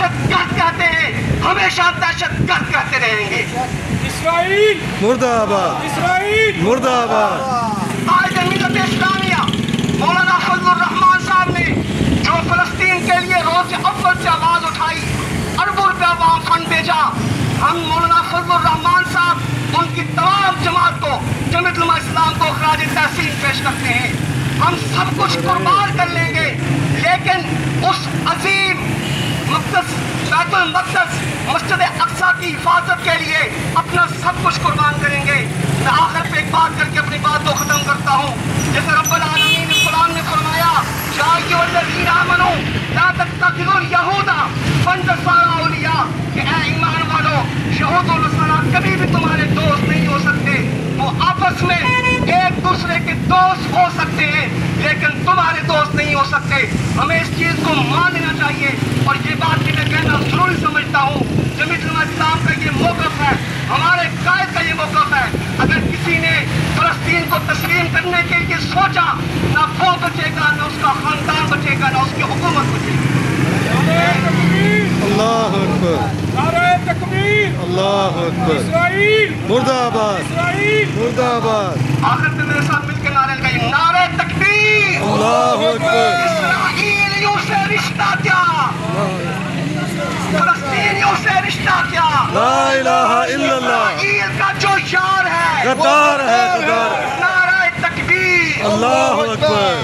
دہشت گرد کہتے ہیں، ہمیشہ دہشت گرد کہتے رہیں گے۔ اسرائیل مردہ آباد، اسرائیل مردہ آباد۔ قائد ملت اسلامیہ مولانا فضل الرحمان صاحب نے جو فلسطین کے لیے روز اول سے آواز اٹھائی، اربوں روپے عوام فنڈ بھیجا، ہم مولانا فضل الرحمان صاحب ان کی تمام جماعت کو، جمعیت علماء اسلام کو خراج تحسین پیش کرتے ہیں۔ ہم سب کچھ قربان کر لیں گے، لیکن اس عظیم مقدس بیت المقدس مسجد اقصیٰ کی حفاظت کے لیے اپنا سب کچھ قربان کریں گے۔ میں آخر پہ ایک بات کر کے اپنی بات کو ختم کرتا ہوں۔ جیسے رب العالمین نے قرآن میں فرمایا، یا ایھا الذین آمنوا لا تتخذوا اليہود والنصارى اولیاء، کہ اے ایمان والو، یہود و نصارہ کبھی بھی تمہارے دوست نہیں ہو سکتے۔ وہ آپس میں ایک دوسرے کے دوست ہو سکتے ہیں لیکن تمہارے دوست نہیں ہو سکتے۔ ہمیں اس چیز کو مان لینا چاہیے، اور یہ بات میں کہنا ضروری سمجھتا ہوں، جمعیت علماء اسلام کا یہ موقف ہے، ہمارے قائد کا یہ موقف ہے۔ اگر کسی نے فلسطین کو تسلیم کرنے کے لیے سوچا، نہ وہ بچے گا، نہ اس کا خاندان بچے گا، نہ اس کی حکومت بچے گی۔ اللہ اکبر، نعرہ تکبیر، اللہ اکبر، اسرائیل مردہ آباد، اسرائیل، مردہ آباد۔ آخر میں میرے ساتھ مل کے نعرے لگائیے، نعرہ تکبیر، اللہ اکبر، اسرائیلیوں سے رشتہ کیا، فلسطینیوں سے رشتہ کیا، لا الہ الا اللہ، اسرائیل کا جو یار ہے غدار ہے، غدار۔ نعرہ تکبیر، اللہ اکبر۔